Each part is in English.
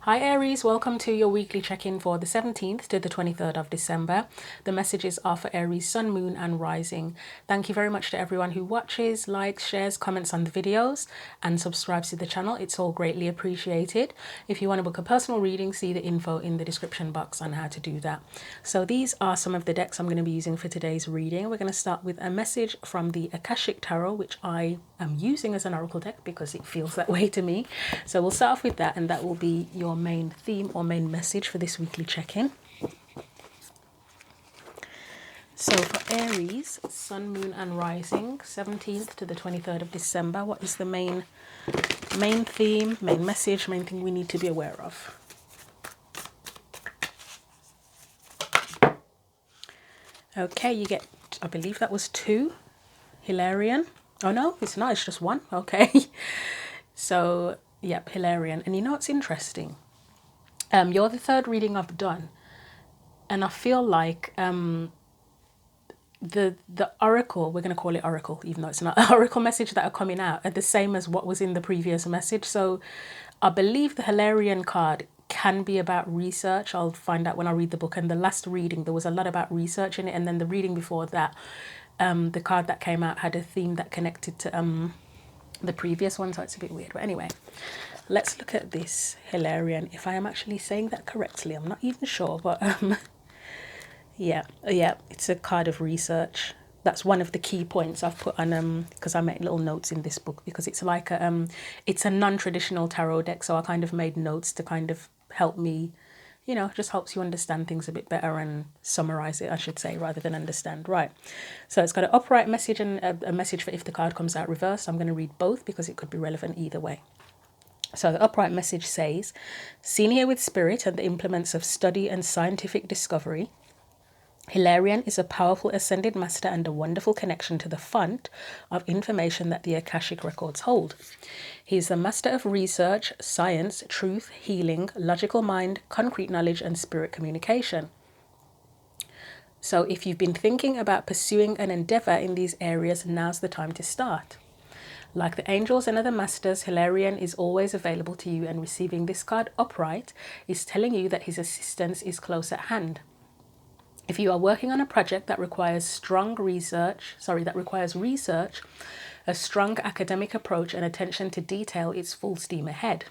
Hi Aries, welcome to your weekly check-in for the 17th to the 23rd of December. The messages are for Aries, Sun, Moon and Rising. Thank you very much to everyone who watches, likes, shares, comments on the videos and subscribes to the channel. It's all greatly appreciated. If you want to book a personal reading, see the info in the description box on how to do that. So these are some of the decks I'm going to be using for today's reading. We're going to start with a message from the Akashic Tarot, which I am using as an oracle deck because it feels that way to me. So we'll start off with that, and that will be your main theme or main message for this weekly check-in. So for Aries, Sun, Moon and Rising, 17th to the 23rd of December, what is the main theme, main message, main thing we need to be aware of? Okay, you get, I believe that was 2, Hilarion. Oh no, it's not, it's just 1. Okay. So, yep, Hilarion. And you know what's interesting? You're the third reading I've done, and I feel like the oracle, we're going to call it oracle even though it's not, oracle message that are coming out are the same as what was in the previous message. So I believe the Hilarion card can be about research. I'll find out when I read the book. And the last reading, there was a lot about research in it, and then the reading before that, the card that came out had a theme that connected to the previous one, so it's a bit weird. But anyway, let's look at this Hilarion, if I am actually saying that correctly. I'm not even sure, but yeah, it's a card of research. That's one of the key points I've put on, because I made little notes in this book, because it's like a it's a non-traditional tarot deck, so I kind of made notes to kind of help me, you know, just helps you understand things a bit better and summarize it, I should say, rather than understand. Right, so it's got an upright message and a message for if the card comes out reversed. I'm going to read both because it could be relevant either way. So the upright message says, seen here with spirit and the implements of study and scientific discovery, Hilarion is a powerful ascended master and a wonderful connection to the font of information that the Akashic records hold. He is the master of research, science, truth, healing, logical mind, concrete knowledge, and spirit communication. So if you've been thinking about pursuing an endeavor in these areas, now's the time to start. Like the angels and other masters, Hilarion is always available to you, and receiving this card upright is telling you that his assistance is close at hand. If you are working on a project that requires research, a strong academic approach and attention to detail, it's full steam ahead.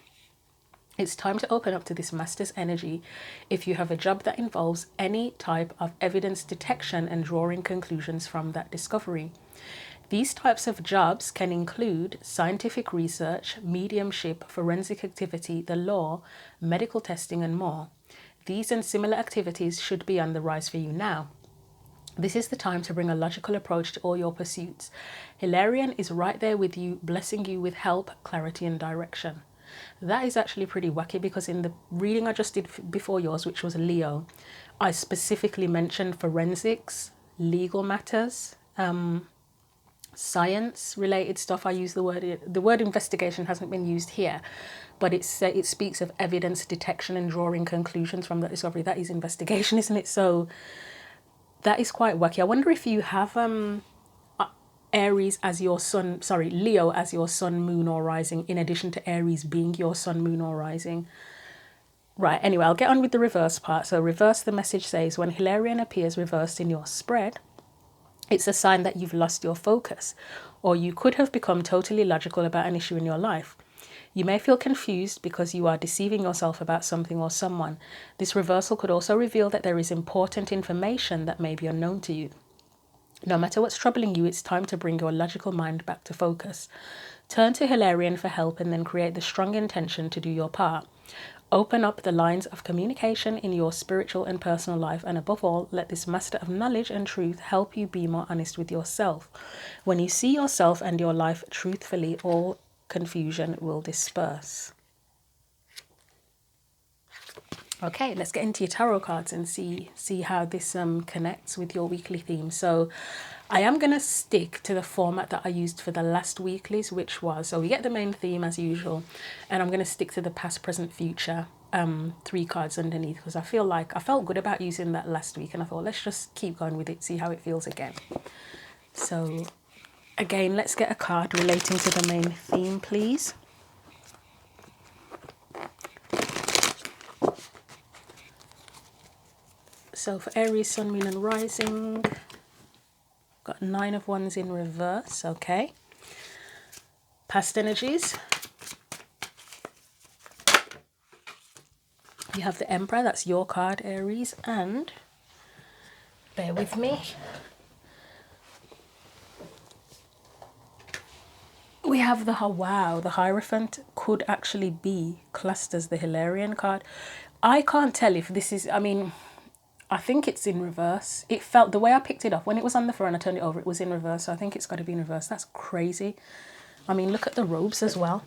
It's time to open up to this master's energy if you have a job that involves any type of evidence detection and drawing conclusions from that discovery. These types of jobs can include scientific research, mediumship, forensic activity, the law, medical testing, and more. These and similar activities should be on the rise for you now. This is the time to bring a logical approach to all your pursuits. Hilarion is right there with you, blessing you with help, clarity, and direction. That is actually pretty wacky, because in the reading I just did before yours, which was Leo, I specifically mentioned forensics, legal matters, science related stuff. I use the word investigation hasn't been used here, but it speaks of evidence detection and drawing conclusions from the discovery. That is investigation, isn't it? So that is quite wacky. I wonder if you have Aries as your sun, Leo as your sun, moon or rising, in addition to Aries being your sun, moon or rising. Right, anyway, I'll get on with the reverse part. So reverse, the message says, when Hilarion appears reversed in your spread, it's a sign that you've lost your focus, or you could have become totally logical about an issue in your life. You may feel confused because you are deceiving yourself about something or someone. This reversal could also reveal that there is important information that may be unknown to you. No matter what's troubling you, it's time to bring your logical mind back to focus. Turn to Hilarion for help, and then create the strong intention to do your part. Open up the lines of communication in your spiritual and personal life, and above all, let this master of knowledge and truth help you be more honest with yourself. When you see yourself and your life truthfully, all confusion will disperse. Okay, let's get into your tarot cards and see how this connects with your weekly theme. So I am going to stick to the format that I used for the last weeklies, which was, so we get the main theme as usual, and I'm going to stick to the past, present, future 3 cards underneath, because I felt good about using that last week, and I thought let's just keep going with it, see how it feels again. So again, let's get a card relating to the main theme, please. So for Aries, Sun, Moon and Rising, got 9 of Wands in reverse, okay. Past energies. You have the Emperor, that's your card, Aries, and bear with me. We have the, wow, the Hierophant could actually be classed as the Hilarion card. I can't tell if this is, I mean, I think it's in reverse. It felt, the way I picked it up, when it was on the floor and I turned it over, it was in reverse. So I think it's got to be in reverse. That's crazy. I mean, look at the robes as well.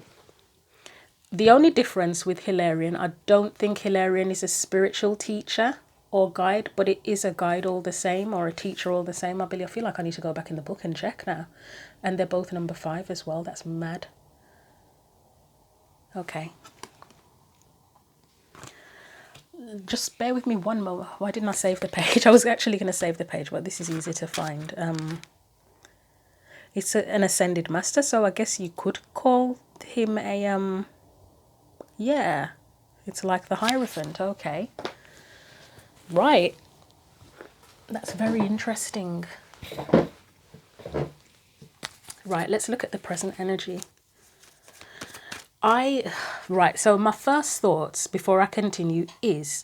The only difference with Hilarion, I don't think Hilarion is a spiritual teacher or guide, but it is a guide all the same, or a teacher all the same, I believe. I feel like I need to go back in the book and check now. And they're both number 5 as well. That's mad. Okay. Just bear with me one moment. Why didn't I save the page? I was actually going to save the page, but this is easy to find. It's an ascended master, so I guess you could call him a, yeah, it's like the Hierophant. Okay. Right. That's very interesting. Right, let's look at the present energy. Right, so my first thoughts before I continue is,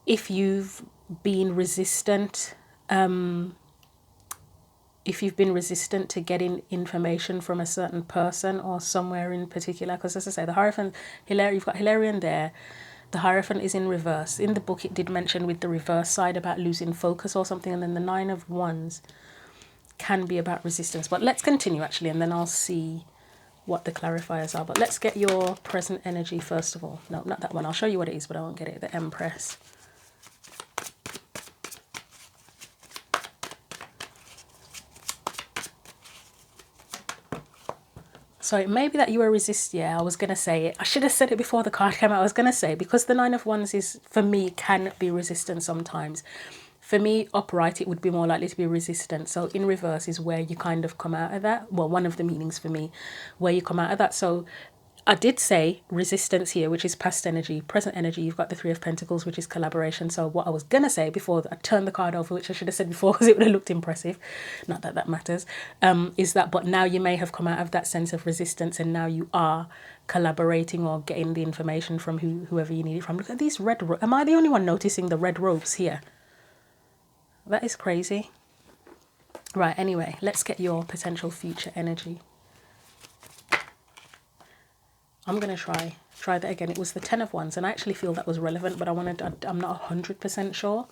if you've been resistant, to getting information from a certain person or somewhere in particular, because as I say, the Hierophant, you've got Hilarion there. The Hierophant is in reverse. In the book, it did mention with the reverse side about losing focus or something, and then the 9 of Wands can be about resistance. But let's continue actually, and then I'll see what the clarifiers are. But let's get your present energy first of all. No, not that one. I'll show you what it is, but I won't get it. The Empress. So it may be that you are yeah, I was going to say it. I should have said it before the card came out. I was going to say, because the 9 of Wands is, for me, can be resistant sometimes. For me, upright, it would be more likely to be resistant. So in reverse is where you kind of come out of that. Well, one of the meanings for me, where you come out of that. So I did say resistance here, which is past energy. Present energy, you've got the 3 of Pentacles, which is collaboration. So what I was going to say before I turned the card over, which I should have said before because it would have looked impressive, not that that matters, is that, but now you may have come out of that sense of resistance and now you are collaborating or getting the information from whoever you need it from. Look at these red ropes. Am I the only one noticing the red ropes here? That is crazy. Right, anyway, let's get your potential future energy. I'm going to try that again. It was the 10 of Wands, and I actually feel that was relevant, but I'm not 100% sure.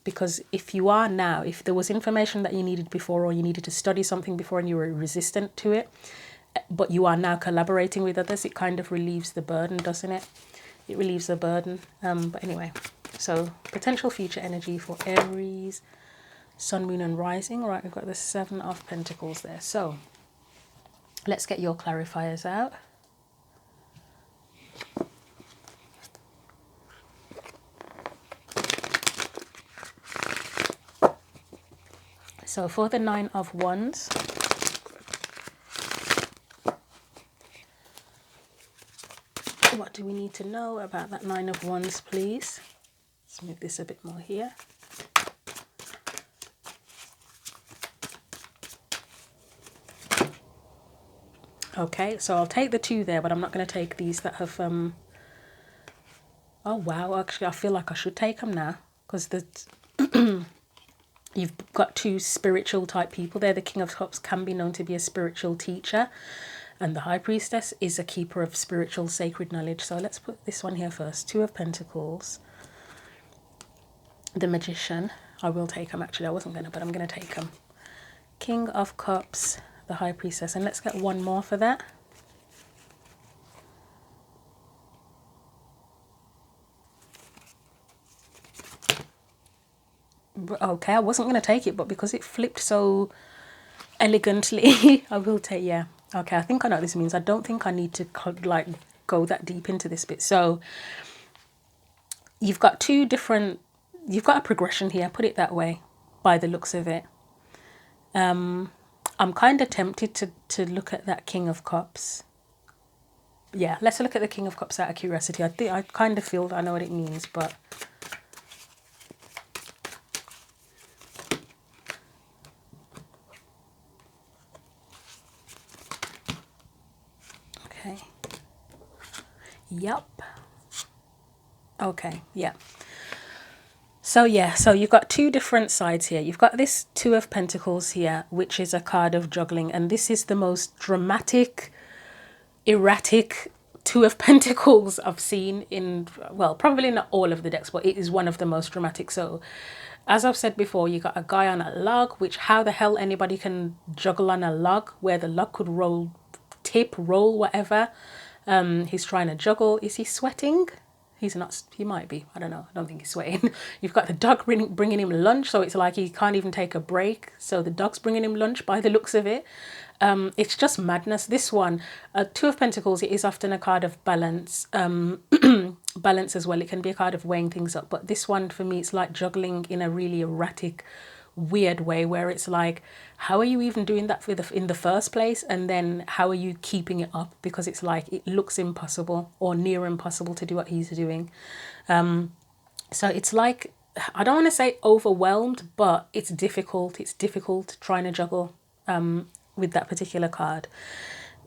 Because if you are now, if there was information that you needed before, or you needed to study something before and you were resistant to it, but you are now collaborating with others, it kind of relieves the burden, doesn't it? It relieves the burden. But anyway, so potential future energy for Aries, Sun, Moon and Rising. Right, we've got the 7 of Pentacles there. So let's get your clarifiers out. So for the 9 of Wands, what do we need to know about that 9 of Wands, please? Let's move this a bit more here. Okay, so I'll take the 2 there, but I'm not going to take these that have... Oh, wow, actually, I feel like I should take them now, because you've got 2 spiritual type people there. The King of Cups can be known to be a spiritual teacher, and the High Priestess is a keeper of spiritual sacred knowledge. So let's put this one here first. 2 of Pentacles. The Magician. I will take them, actually. I wasn't going to, but I'm going to take them. King of Cups, the High Priestess. And let's get one more for that. Okay, I wasn't going to take it, but because it flipped so elegantly, I will take, yeah. Okay, I think I know what this means. I don't think I need to like go that deep into this bit. So you've got 2 different, you've got a progression here, put it that way, by the looks of it. I'm kind of tempted to look at that King of Cups yeah, let's look at the King of Cups out of curiosity. I kind of feel that I know what it means, but okay. Yup. Okay, yeah. So yeah, so you've got two different sides here. You've got this Two of Pentacles here, which is a card of juggling, and this is the most dramatic, erratic Two of Pentacles I've seen in, well, probably not all of the decks, but it is one of the most dramatic. So as I've said before, you got a guy on a log, which how the hell anybody can juggle on a log where the log could roll, tip, roll, whatever. He's trying to juggle. Is he sweating? He's not, he might be, I don't know, I don't think he's sweating. You've got the dog bringing him lunch, so it's like he can't even take a break. So the dog's bringing him lunch by the looks of it. It's just madness. This one, Two of Pentacles, it is often a card of balance, balance as well. It can be a card of weighing things up, but this one for me, it's like juggling in a really erratic, weird way, where it's like, how are you even doing that in the first place, and then how are you keeping it up, because it's like it looks impossible or near impossible to do what he's doing. So it's like, I don't want to say overwhelmed, but it's difficult trying to juggle with that particular card.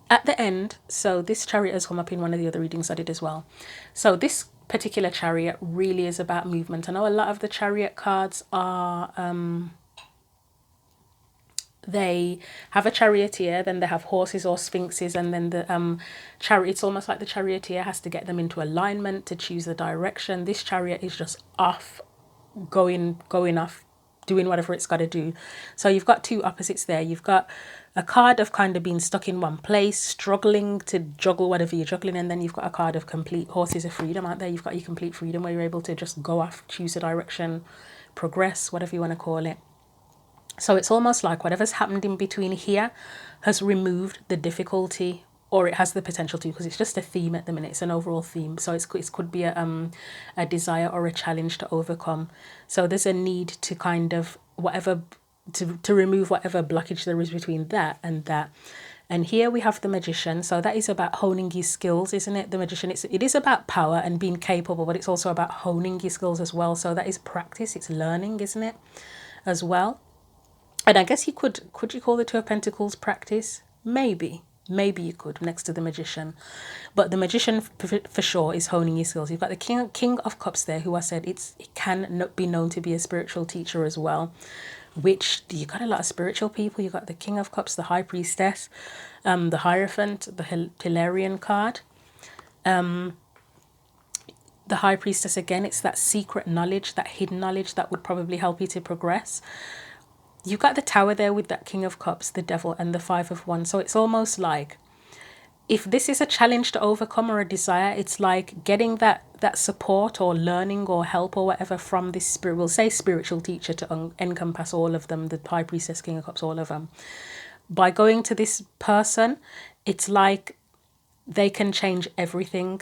At the end, so this Chariot has come up in one of the other readings I did as well. So this particular Chariot really is about movement. I know a lot of the Chariot cards are they have a charioteer, then they have horses or sphinxes, and then the chariot, it's almost like the charioteer has to get them into alignment to choose the direction. This chariot is just off, going off, doing whatever it's got to do. So you've got two opposites there. You've got a card of kind of being stuck in one place, struggling to juggle whatever you're juggling, and then you've got a card of complete horses of freedom out there. You've got your complete freedom where you're able to just go off, choose a direction, progress, whatever you want to call it. So it's almost like whatever's happened in between here has removed the difficulty, or it has the potential to, because it's just a theme at the minute. It's an overall theme. So it could be a desire or a challenge to overcome. So there's a need to kind of to remove whatever blockage there is between that and that. And here we have the Magician. So that is about honing your skills, isn't it? The Magician, it is about power and being capable, but it's also about honing your skills as well. So that is practice. It's learning, isn't it? As well. And I guess could you call the Two of Pentacles practice? Maybe you could, next to the Magician. But the Magician for sure is honing your skills. You've got the King of Cups there, who I said it can be known to be a spiritual teacher as well, which you got a lot of spiritual people. You got the King of Cups, the High Priestess, the Hierophant, the Hilarion card. The High Priestess, again, it's that secret knowledge, that hidden knowledge that would probably help you to progress. You've got the Tower there with that King of Cups, the Devil, and the Five of Wands. So it's almost like, if this is a challenge to overcome or a desire, it's like getting that support or learning or help or whatever from this we'll say spiritual teacher to encompass all of them, the High Priestess, King of Cups, all of them. By going to this person, it's like they can change everything.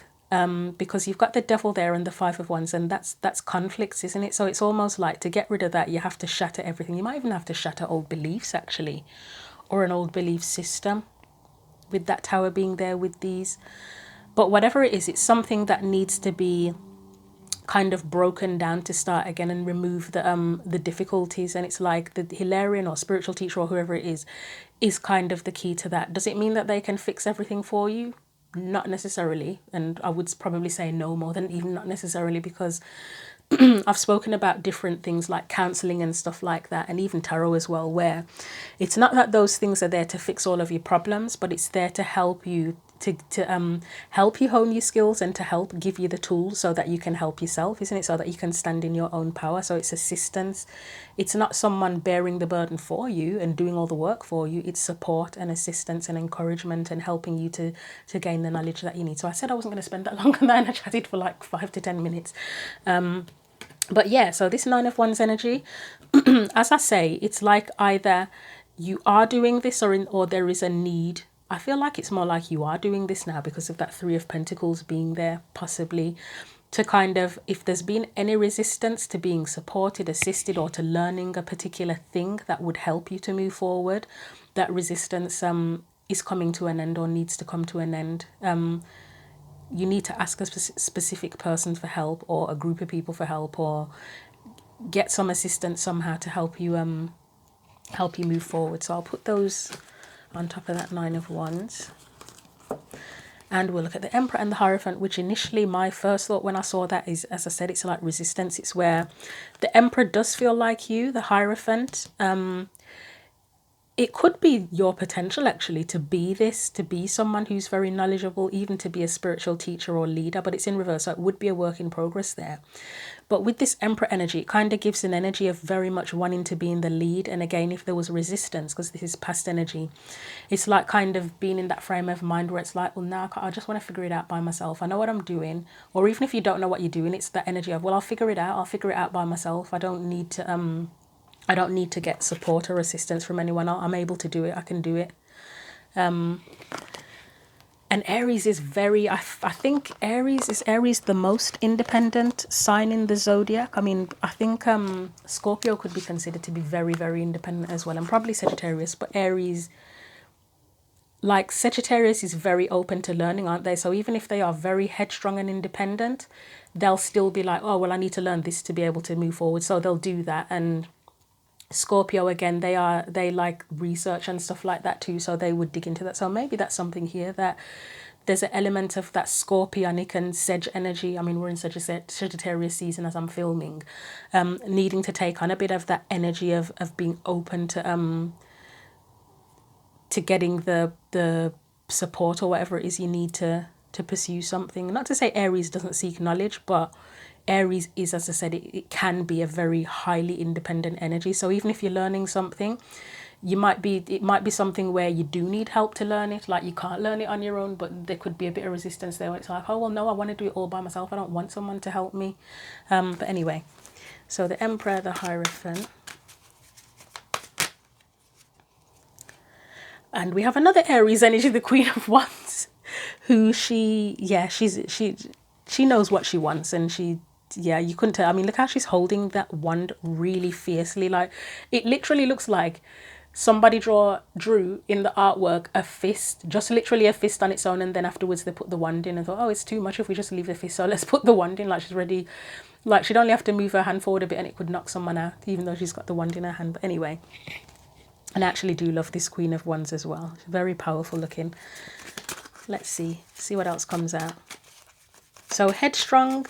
Because you've got the Devil there and the Five of Wands, and that's conflicts, isn't it? So it's almost like, to get rid of that, you have to shatter everything. You might even have to shatter old beliefs, actually, or an old belief system, with that Tower being there with these. But whatever it is, it's something that needs to be kind of broken down to start again and remove the difficulties. And it's like the Hilarion or spiritual teacher or whoever it is kind of the key to that. Does it mean that they can fix everything for you? Not necessarily, and I would probably say no, more than even not necessarily, because I've spoken about different things like counseling and stuff like that, and even tarot as well, where it's not that those things are there to fix all of your problems, but it's there to help you to help you hone your skills and to help give you the tools so that you can help yourself, isn't it? So that you can stand in your own power. So it's assistance. It's not someone bearing the burden for you and doing all the work for you. It's support and assistance and encouragement and helping you to gain the knowledge that you need. So I said I wasn't going to spend that long on that, and I chatted for like 5 to 10 minutes. But yeah, so this Nine of Wands energy, as I say, it's like either you are doing this or there is a need. I feel like it's more like you are doing this now because of that Three of Pentacles being there, possibly to kind of, if there's been any resistance to being supported, assisted, or to learning a particular thing that would help you to move forward, that resistance is coming to an end or needs to come to an end. you need to ask a specific person for help, or a group of people for help, or get some assistance somehow to help you move forward. So I'll put those on top of that Nine of Wands. And we'll look at the Emperor and the Hierophant, which initially my first thought when I saw that is, as I said, it's like resistance. It's where the Emperor does feel like you, the Hierophant. It could be your potential actually to be this, to be someone who's very knowledgeable, even to be a spiritual teacher or leader, but it's in reverse, so it would be a work in progress there. But with this Emperor energy, it kind of gives an energy of very much wanting to be in the lead. And again, if there was resistance, because this is past energy, it's like kind of being in that frame of mind where it's like, well, now I just want to figure it out by myself. I know what I'm doing. Or even if you don't know what you're doing, it's that energy of, well, I'll figure it out. I'll figure it out by myself. I don't need to get support or assistance from anyone. I'm able to do it. I can do it. And Aries is very, I think Aries the most independent sign in the zodiac. I mean, I think Scorpio could be considered to be very, very independent as well, and probably Sagittarius, but Aries, like Sagittarius, is very open to learning, aren't they? So even if they are very headstrong and independent, they'll still be like, oh, well, I need to learn this to be able to move forward. So they'll do that. And Scorpio, again, they like research and stuff like that too, so they would dig into that. So maybe that's something here, that there's an element of that Scorpionic and Sag energy. I mean, we're in Sagittarius season as I'm filming, needing to take on a bit of that energy of being open to getting the support or whatever it is you need to pursue something. Not to say Aries doesn't seek knowledge, but Aries is, as I said, it can be a very highly independent energy. So even if you're learning something, it might be something where you do need help to learn it, like you can't learn it on your own, but there could be a bit of resistance there. It's like, oh, well, no, I want to do it all by myself. I don't want someone to help me. But anyway, so the Emperor, the Hierophant. And we have another Aries energy, the Queen of Wands, who she knows what she wants, and you couldn't tell. I mean, look how she's holding that wand really fiercely. Like, it literally looks like somebody drew in the artwork a fist, just literally a fist on its own, and then afterwards they put the wand in and thought, oh, it's too much if we just leave the fist, so let's put the wand in. Like, she's ready, like she'd only have to move her hand forward a bit and it could knock someone out, even though she's got the wand in her hand. But anyway, and I actually do love this Queen of Wands as well. She's very powerful looking. Let's see what else comes out. So headstrong,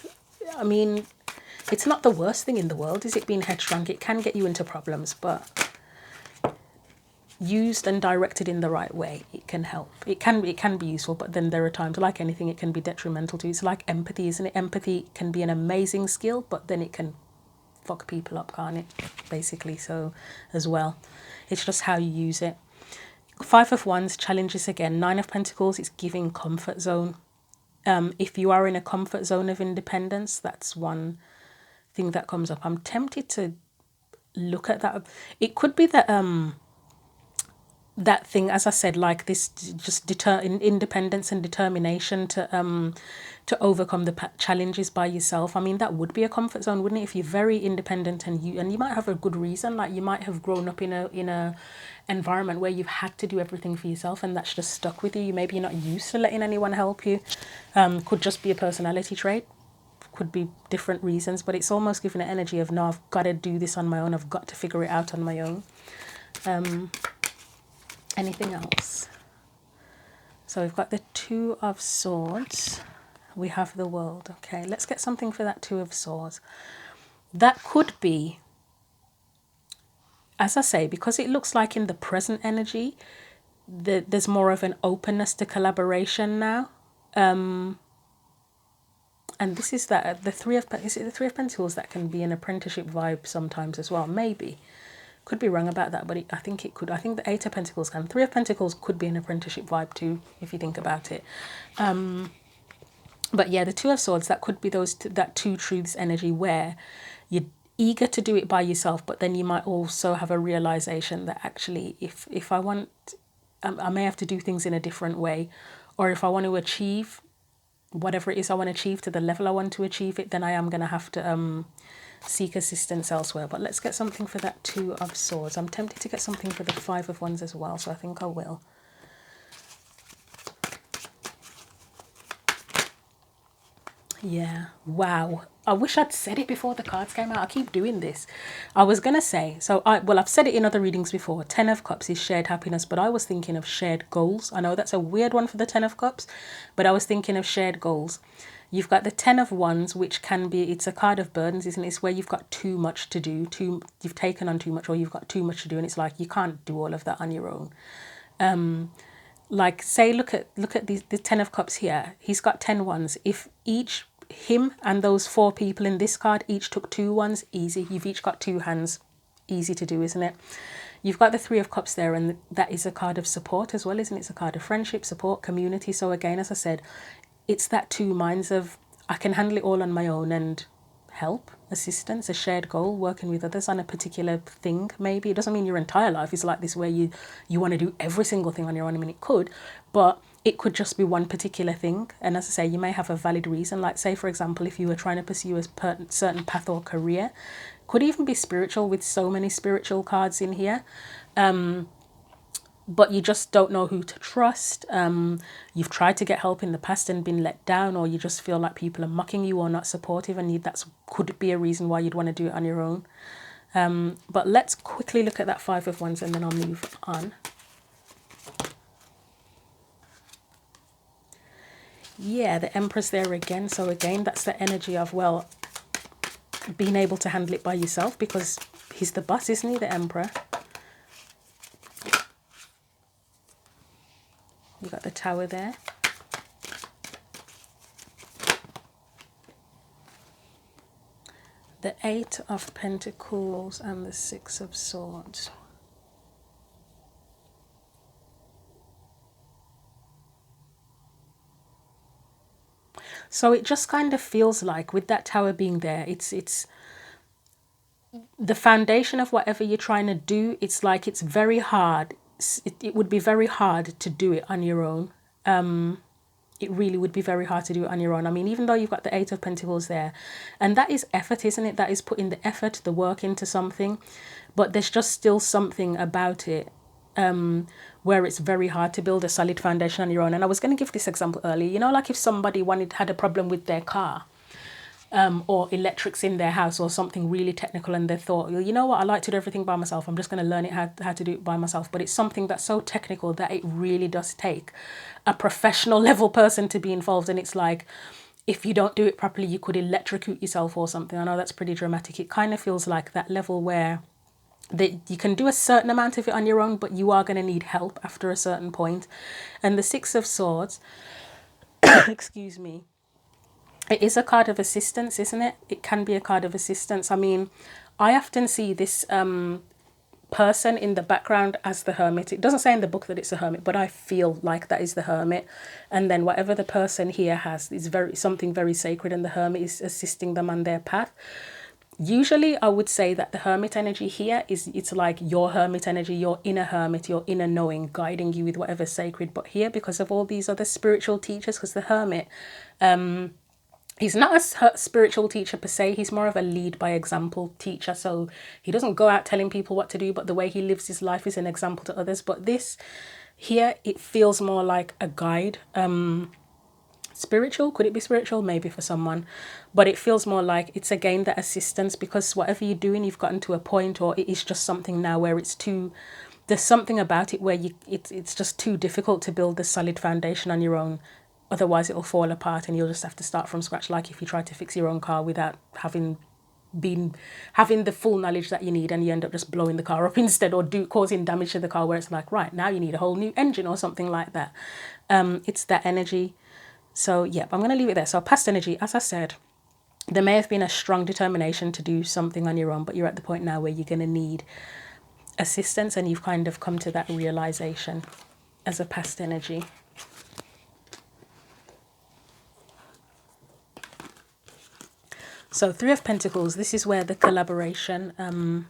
I mean, it's not the worst thing in the world, is it, being headstrong? It can get you into problems, but used and directed in the right way, it can help. It can be useful, but then there are times, like anything, it can be detrimental to you. It's like empathy, isn't it? Empathy can be an amazing skill, but then it can fuck people up, can't it? Basically, so as well. It's just how you use it. Five of Wands, challenges again. Nine of Pentacles, it's giving comfort zone. If you are in a comfort zone of independence, that's one thing that comes up. I'm tempted to look at that. It could be that that thing, as I said, like this, just independence and determination to overcome the challenges by yourself. I mean, that would be a comfort zone, wouldn't it? If you're very independent and you might have a good reason, like you might have grown up in a environment where you've had to do everything for yourself, and that's just stuck with you. Maybe you're not used to letting anyone help you. Could just be a personality trait, could be different reasons, but it's almost giving an energy of, no, I've got to do this on my own, I've got to figure it out on my own. Anything else? So we've got the Two of Swords, we have the World. Okay, let's get something for that Two of Swords. That could be, as I say, because it looks like in the present energy there's more of an openness to collaboration now. And this is that the Three of Pentacles, that can be an apprenticeship vibe sometimes as well. Maybe, could be wrong about that, but I think it could. I think the Eight of Pentacles can. Three of Pentacles could be an apprenticeship vibe too, if you think about it. But yeah, the Two of Swords, that could be that two truths energy, where you're eager to do it by yourself, but then you might also have a realization that actually, if I want, I may have to do things in a different way, or if I want to achieve whatever it is I want to achieve to the level I want to achieve it, then I am going to have to seek assistance elsewhere. But let's get something for that Two of Swords. I'm tempted to get something for the Five of Wands as well, so I think I will. Yeah. Wow. I wish I'd said it before the cards came out. I keep doing this. I was going to say, I've said it in other readings before. 10 of Cups is shared happiness, but I was thinking of shared goals. I know that's a weird one for the 10 of Cups, but I was thinking of shared goals. You've got the 10 of Wands, which can be, it's a card of burdens, isn't it? It's where you've got too much to do, you've taken on too much, or you've got too much to do, and it's like you can't do all of that on your own. Like say, look at the 10 of Cups here. He's got 10 wands. If each, him and those 4 people in this card each took 2 wands, easy. You've each got 2 hands. Easy to do, isn't it? You've got the 3 of Cups there, and that is a card of support as well, isn't it? It's a card of friendship, support, community. So again, as I said, it's that 2 minds of I can handle it all on my own, and help, assistance, a shared goal, working with others on a particular thing. Maybe it doesn't mean your entire life is like this where you want to do every single thing on your own. I mean, it could, but it could just be one particular thing. And as I say, you may have a valid reason, like say for example, if you were trying to pursue a certain path or career, could even be spiritual, with so many spiritual cards in here. But you just don't know who to trust. You've tried to get help in the past and been let down, or you just feel like people are mocking you or not supportive, and that's could be a reason why you'd want to do it on your own. But let's quickly look at that 5 of Wands, and then I'll move on. Yeah, the Empress there again. So again, that's the energy of, well, being able to handle it by yourself, because he's the boss, isn't he, the Emperor? You got the Tower there. The 8 of Pentacles and the 6 of Swords. So it just kind of feels like with that Tower being there, it's the foundation of whatever you're trying to do. It's like it's very hard. It would be very hard to do it on your own. It really would be very hard to do it on your own. I mean, even though you've got the 8 of Pentacles there, and that is effort, isn't it? That is putting the effort, the work into something, but there's just still something about it where it's very hard to build a solid foundation on your own. And I was going to give this example earlier, you know, like if somebody had a problem with their car, or electrics in their house or something really technical, and they thought, well, you know what, I like to do everything by myself, I'm just going to learn it how to do it by myself. But it's something that's so technical that it really does take a professional level person to be involved. And it's like, if you don't do it properly, you could electrocute yourself or something. I know that's pretty dramatic. It kind of feels like that level where you can do a certain amount of it on your own, but you are going to need help after a certain point. And the 6 of Swords, excuse me, it is a card of assistance, isn't it? It can be a card of assistance. I mean, I often see this person in the background as the Hermit. It doesn't say in the book that it's a hermit, but I feel like that is the Hermit. And then whatever the person here has is something very sacred, and the Hermit is assisting them on their path. Usually I would say that the Hermit energy here it's like your Hermit energy, your inner Hermit, your inner knowing, guiding you with whatever's sacred. But here, because of all these other spiritual teachers, because the Hermit, he's not a spiritual teacher per se. He's more of a lead by example teacher. So he doesn't go out telling people what to do, but the way he lives his life is an example to others. But this here, it feels more like a guide. Spiritual, could it be spiritual? Maybe for someone, but it feels more like it's again that assistance, because whatever you're doing, you've gotten to a point, or it is just something now where there's something about it where it's just too difficult to build a solid foundation on your own. Otherwise it'll fall apart and you'll just have to start from scratch, like if you try to fix your own car without having the full knowledge that you need, and you end up just blowing the car up instead, or causing damage to the car, where it's like, right, now you need a whole new engine or something like that. It's that energy. So yeah, I'm going to leave it there. So past energy, as I said, there may have been a strong determination to do something on your own, but you're at the point now where you're going to need assistance, and you've kind of come to that realization as a past energy. So 3 of Pentacles, this is where the collaboration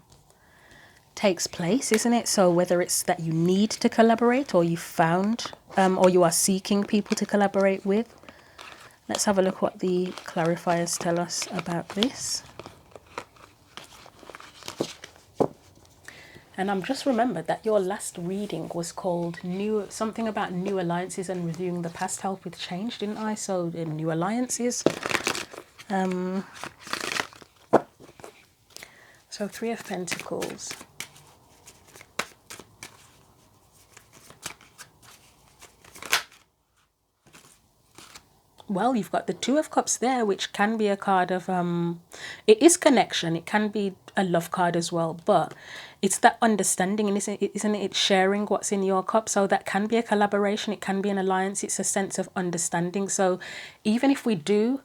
takes place, isn't it? So whether it's that you need to collaborate, or you found, or you are seeking people to collaborate with. Let's have a look what the clarifiers tell us about this. And I'm just remembered that your last reading was called something about new alliances and reviewing the past, help with change, didn't I? So new alliances. So 3 of Pentacles. Well, you've got the 2 of Cups there, which can be a card of, it is connection. It can be a love card as well, but it's that understanding, and isn't it sharing what's in your cup? So that can be a collaboration. It can be an alliance. It's a sense of understanding. So even if we do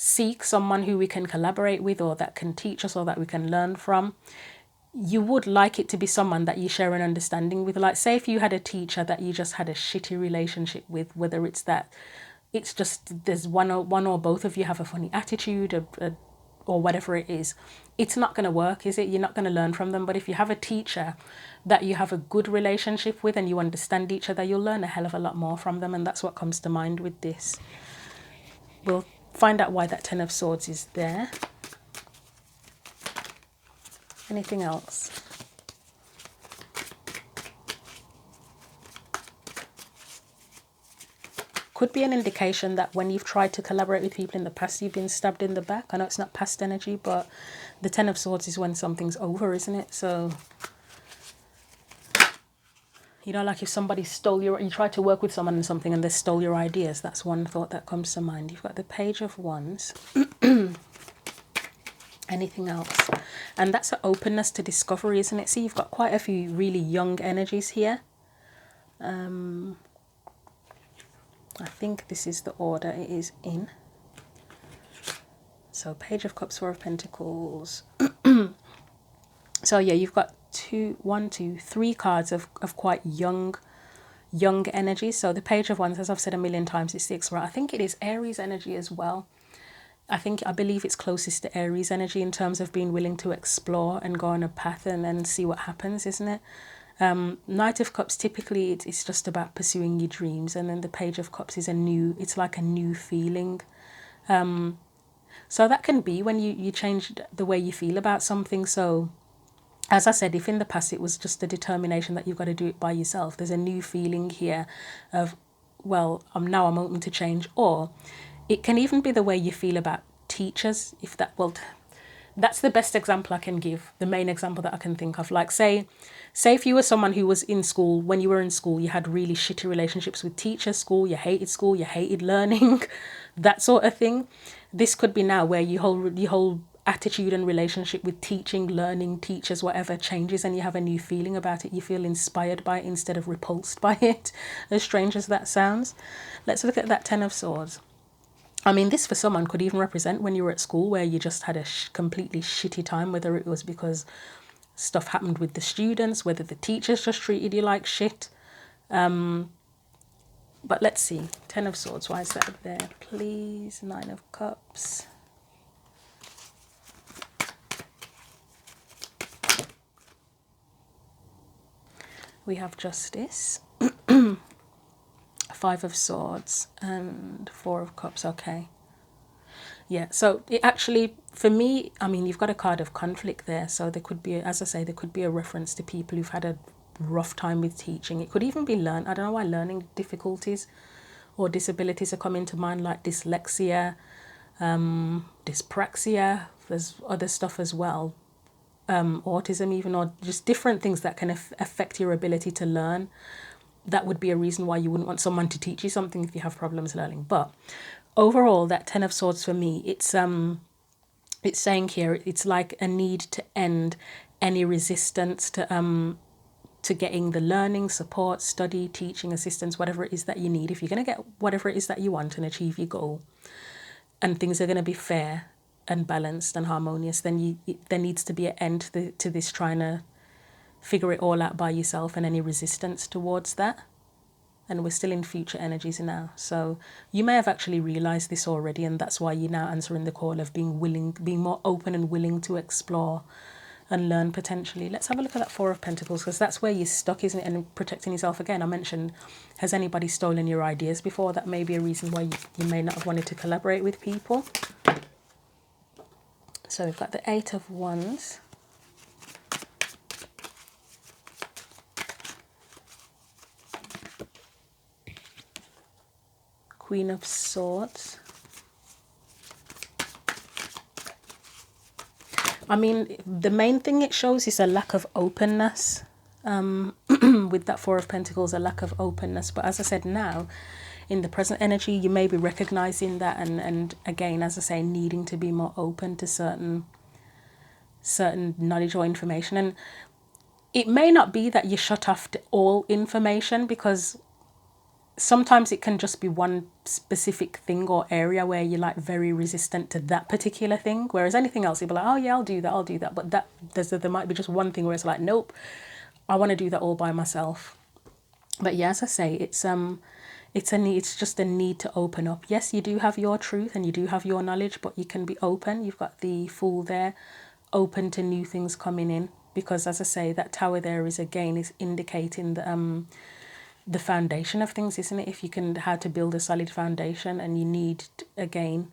seek someone who we can collaborate with, or that can teach us, or that we can learn from, you would like it to be someone that you share an understanding with. Like, say if you had a teacher that you just had a shitty relationship with, whether it's that it's just there's one or both of you have a funny attitude, or whatever it is, it's not going to work, is it? You're not going to learn from them. But if you have a teacher that you have a good relationship with and you understand each other, you'll learn a hell of a lot more from them. And that's what comes to mind with this. We'll find out why that 10 of Swords is there. Anything else? Could be an indication that when you've tried to collaborate with people in the past, you've been stabbed in the back. I know it's not past energy, but the 10 of Swords is when something's over, isn't it? So, you know, like if somebody stole you tried to work with someone and something and they stole your ideas, that's one thought that comes to mind. You've got the Page of Wands. Anything else? And that's an openness to discovery, isn't it? See, you've got quite a few really young energies here. I think this is the order it is in. So Page of Cups, 4 of Pentacles. So yeah, you've got 3 cards of quite young energies. So the Page of Wands, as I've said a million times, is 6, right? I think it is Aries energy as well. I believe it's closest to Aries energy in terms of being willing to explore and go on a path and then see what happens, isn't it? Knight of Cups, typically it's just about pursuing your dreams, and then the Page of Cups is it's like a new feeling. So that can be when you change the way you feel about something. So as I said, if in the past it was just a determination that you've got to do it by yourself, there's a new feeling here of, well, I'm open to change. Or it can even be the way you feel about teachers, that's the best example I can give, the main example that I can think of. Like, say if you were someone who was in school, when you were in school, you had really shitty relationships with teachers, you hated learning, that sort of thing. This could be now where your whole attitude and relationship with teaching, learning, teachers, whatever, changes, and you have a new feeling about it. You feel inspired by it instead of repulsed by it, as strange as that sounds. Let's look at that 10 of Swords. I mean, this for someone could even represent when you were at school where you just had a completely shitty time, whether it was because stuff happened with the students, whether the teachers just treated you like shit. But let's see. 10 of Swords, why is that there, please? 9 of Cups. We have Justice. 5 of Swords and 4 of Cups. Okay. Yeah, so it actually, for me, I mean, you've got a card of conflict there. So there could be, as I say, there could be a reference to people who've had a rough time with teaching. It could even be I don't know why learning difficulties or disabilities are coming to mind, like dyslexia, dyspraxia. There's other stuff as well. Autism even, or just different things that can affect your ability to learn. That would be a reason why you wouldn't want someone to teach you something if you have problems learning. But overall, that 10 of Swords for me, it's saying here, it's like a need to end any resistance to getting the learning, support, study, teaching, assistance, whatever it is that you need. If you're going to get whatever it is that you want and achieve your goal, and things are going to be fair and balanced and harmonious, then there needs to be an end to this trying to figure it all out by yourself and any resistance towards that. And we're still in future energies now. So you may have actually realized this already, and that's why you're now answering the call of being more open and willing to explore and learn potentially. Let's have a look at that 4 of Pentacles, because that's where you're stuck, isn't it? And protecting yourself again. I mentioned, has anybody stolen your ideas before? That may be a reason why you may not have wanted to collaborate with people. So we've got the 8 of Wands. Queen of Swords. I mean, the main thing it shows is a lack of openness. With that Four of Pentacles, a lack of openness. But as I said, now in the present energy, you may be recognizing that, and again, as I say, needing to be more open to certain knowledge or information. And it may not be that you shut off to all information, because sometimes it can just be one specific thing or area where you're like very resistant to that particular thing, whereas anything else you'll be like, oh yeah, I'll do that. But there might be just one thing where it's like, nope, I want to do that all by myself. But yeah, as I say, it's just a need to open up. Yes, you do have your truth and you do have your knowledge, but you can be open. You've got the Fool there, open to new things coming in, because as I say, that Tower there is indicating the foundation of things, isn't it? If you can, how to build a solid foundation, and you need, again,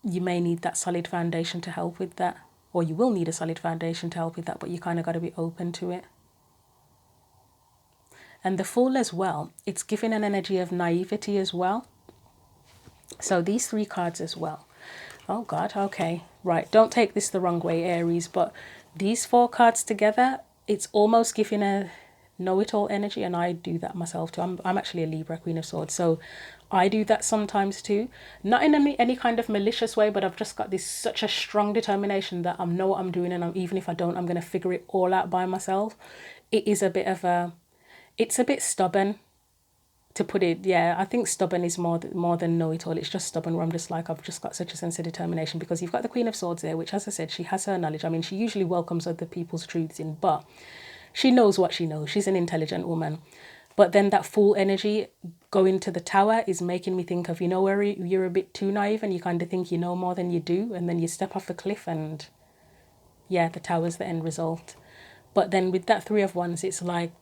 you may need that solid foundation to help with that, or you will need a solid foundation to help with that, but you kind of got to be open to it. And the Fool as well, it's giving an energy of naivety as well. So these three cards as well. Oh God, okay. Right, don't take this the wrong way, Aries, but these four cards together, it's almost giving a know-it-all energy, and I do that myself too. I'm actually a Libra, Queen of Swords, so I do that sometimes too. Not in any kind of malicious way, but I've just got such a strong determination that I know what I'm doing, and even if I don't, I'm going to figure it all out by myself. It is a bit of it's a bit stubborn, to put it. Yeah, I think stubborn is more than know-it-all. It's just stubborn, where I'm just like, I've just got such a sense of determination, because you've got the Queen of Swords there, which, as I said, she has her knowledge. I mean, she usually welcomes other people's truths in, but she knows what she knows. She's an intelligent woman. But then that Fool energy going to the Tower is making me think of, where you're a bit too naive and you kind of think you know more than you do, and then you step off the cliff, and yeah, the Tower's the end result. But then with that Three of Wands, it's like,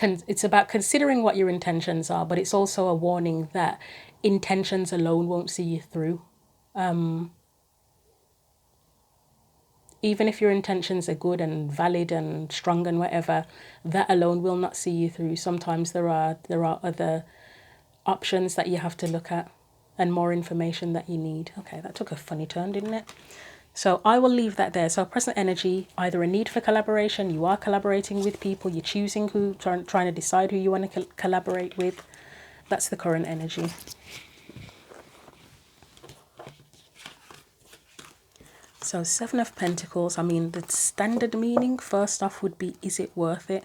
it's about considering what your intentions are, but it's also a warning that intentions alone won't see you through. Even if your intentions are good and valid and strong and whatever, that alone will not see you through. Sometimes there are other options that you have to look at, and more information that you need. Okay, that took a funny turn, didn't it? So I will leave that there. So present energy, either a need for collaboration, you are collaborating with people, you're choosing who, trying to decide who you want to collaborate with. That's the current energy. So Seven of Pentacles, I mean, the standard meaning first off would be, is it worth it?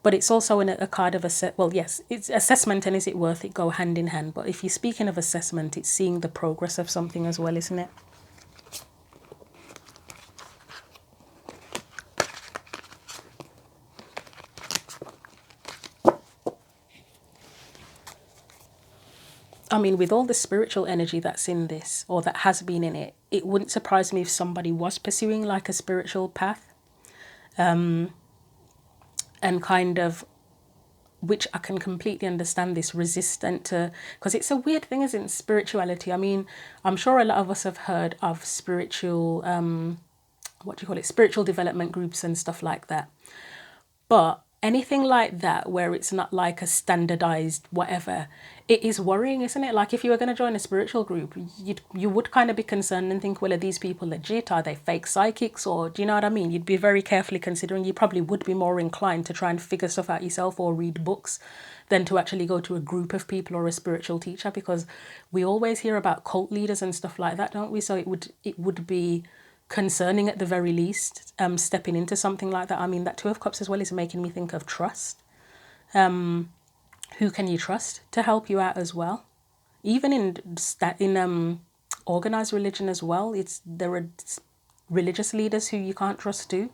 But it's also a card of well, yes, it's assessment and is it worth it go hand in hand. But if you're speaking of assessment, it's seeing the progress of something as well, isn't it? I mean, with all the spiritual energy that's in this, or that has been in it, it wouldn't surprise me if somebody was pursuing like a spiritual path. And kind of, which I can completely understand, this resistant to, because it's a weird thing, isn't it, spirituality? I mean, I'm sure a lot of us have heard of spiritual, spiritual development groups and stuff like that. But anything like that, where it's not like a standardized whatever, it is worrying, isn't it? Like if you were going to join a spiritual group, you would kind of be concerned and think, well, are these people legit? Are they fake psychics? Or do you know what I mean? You'd be very carefully considering. You probably would be more inclined to try and figure stuff out yourself or read books than to actually go to a group of people or a spiritual teacher, because we always hear about cult leaders and stuff like that, don't we? So it would be concerning at the very least, stepping into something like that. I mean, that Two of Cups as well is making me think of trust. Who can you trust to help you out as well? Even in organized religion as well, there are religious leaders who you can't trust too.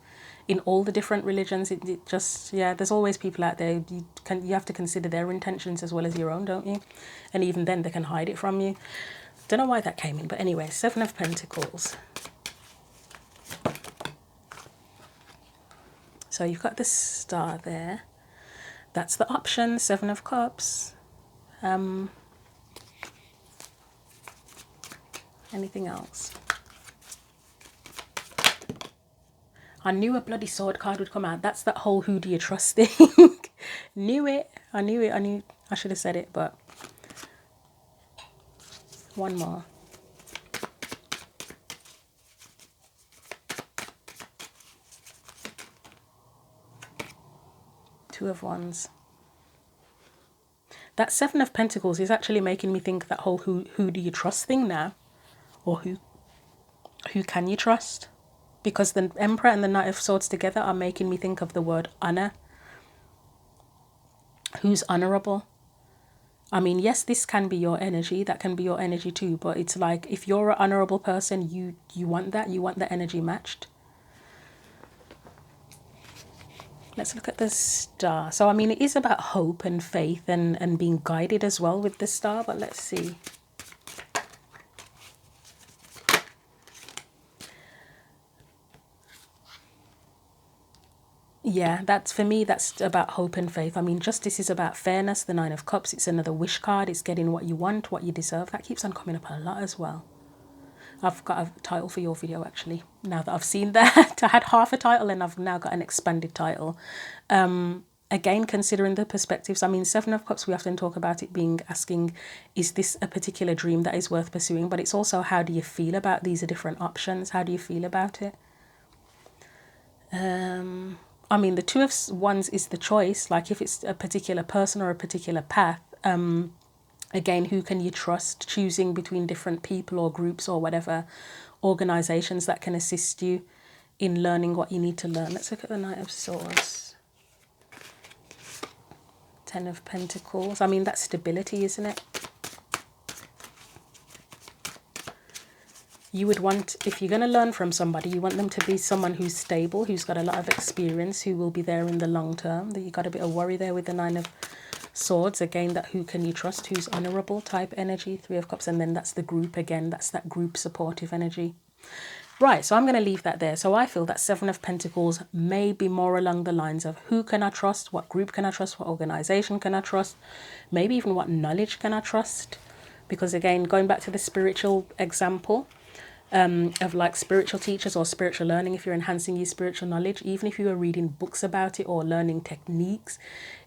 In all the different religions, it just, yeah, there's always people out there. You have to consider their intentions as well as your own, don't you? And even then, they can hide it from you. Don't know why that came in, but anyway, Seven of Pentacles. So you've got the Star there. That's the option, Seven of Cups. Anything else? I knew a bloody sword card would come out. That's that whole who do you trust thing. Knew it. I knew it. I should have said it, but one more. Two of Wands. That Seven of Pentacles is actually making me think that whole who do you trust thing now, or who can you trust? Because the Emperor and the Knight of Swords together are making me think of the word honor. Who's honorable? I mean, yes, this can be your energy. That can be your energy too. But it's like, if you're an honorable person, you want that. You want the energy matched. Let's look at the star. So, I mean, it is about hope and faith and being guided as well with the star. But let's see. Yeah, that's, for me, that's about hope and faith. I mean, justice is about fairness. The Nine of Cups, it's another wish card. It's getting what you want, what you deserve. That keeps on coming up a lot as well. I've got a title for your video, actually, now that I've seen that. I had half a title and I've now got an expanded title. Again, considering the perspectives, I mean, Seven of Cups, we often talk about it being asking, is this a particular dream that is worth pursuing? But it's also, how do you feel about these different options? How do you feel about it? I mean, the Two of Wands is the choice. Like, if it's a particular person or a particular path, again, who can you trust? Choosing between different people or groups or whatever, organizations that can assist you in learning what you need to learn. Let's look at the Knight of Swords. Ten of Pentacles. I mean, that's stability, isn't it? You would want, if you're going to learn from somebody, you want them to be someone who's stable, who's got a lot of experience, who will be there in the long term. That you got a bit of worry there with the Nine of Swords. Again, that who can you trust, who's honorable type energy. Three of Cups, and then that's the group again. That's that group supportive energy. Right, so I'm going to leave that there. So I feel that Seven of Pentacles may be more along the lines of, who can I trust? What group can I trust? What organization can I trust? Maybe even what knowledge can I trust? Because again, going back to the spiritual example, of like spiritual teachers or spiritual learning, if you're enhancing your spiritual knowledge, even if you are reading books about it or learning techniques,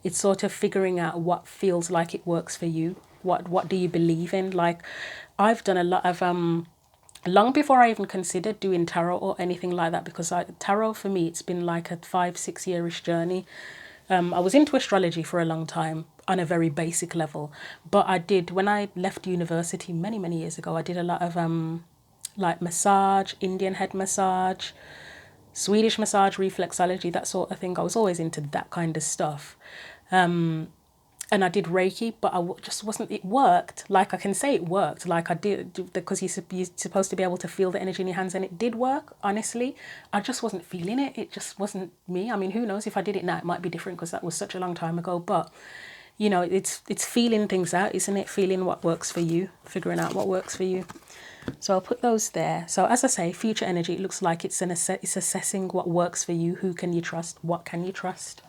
it's sort of figuring out what feels like it works for you. What do you believe in? Like, I've done a lot of long before I even considered doing tarot or anything like that, because tarot for me, it's been like a 5-6 yearish journey. I was into astrology for a long time on a very basic level, but I did, when I left university many years ago, I did a lot of like massage, Indian head massage, Swedish massage, reflexology, that sort of thing. I was always into that kind of stuff. And I did Reiki, but just wasn't, it worked. Like, I can say it worked. Like, I did, because you're supposed to be able to feel the energy in your hands, and it did work, honestly. I just wasn't feeling it. It just wasn't me. I mean, who knows, if I did it now, it might be different, because that was such a long time ago. But, you know, it's feeling things out, isn't it? Feeling what works for you, figuring out what works for you. So I'll put those there. So as I say, future energy, it looks like it's it's assessing what works for you. Who can you trust? What can you trust?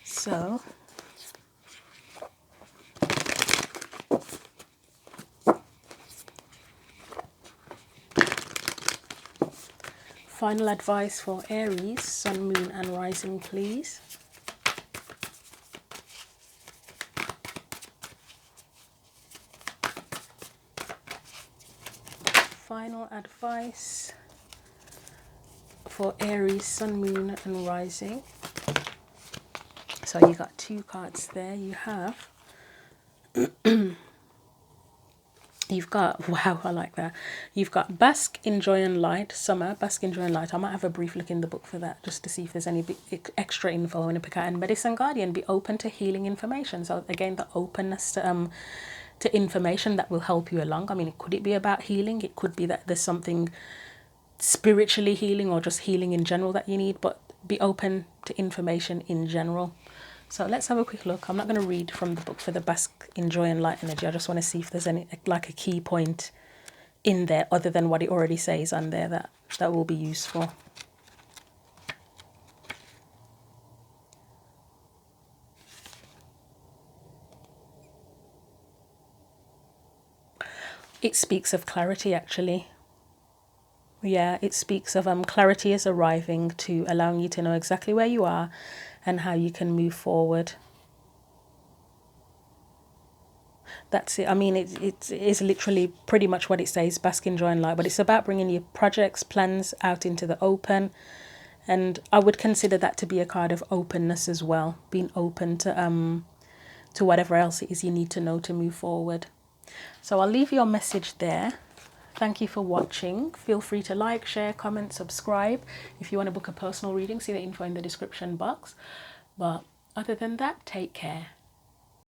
So final advice for Aries, Sun, Moon and Rising, please. Final advice for Aries, Sun, Moon and Rising. So you got two cards there. You have you've got, wow, I like that. You've got Bask in Joy and Light, Summer, Bask in Joy and Light. I might have a brief look in the book for that, just to see if there's any extra info I want to pick out. And Medicine Guardian, be open to healing information. So again, the openness to information that will help you along. I mean, could it be about healing? It could be that there's something spiritually healing or just healing in general that you need, but be open to information in general. So let's have a quick look. I'm not going to read from the book for the Bask in Joy and Light energy. I just want to see if there's any, like, a key point in there other than what it already says on there that will be useful. It speaks of clarity, actually. Yeah, it speaks of clarity is arriving, to allowing you to know exactly where you are and how you can move forward. That's it. I mean, it is literally pretty much what it says, Bask in Joy and Light, but it's about bringing your projects, plans out into the open, And I would consider that to be a card of openness as well, being open to whatever else it is you need to know to move forward. So I'll leave your message there. Thank you for watching. Feel free to like, share, comment, subscribe. If you want to book a personal reading, see the info in the description box. But other than that, take care.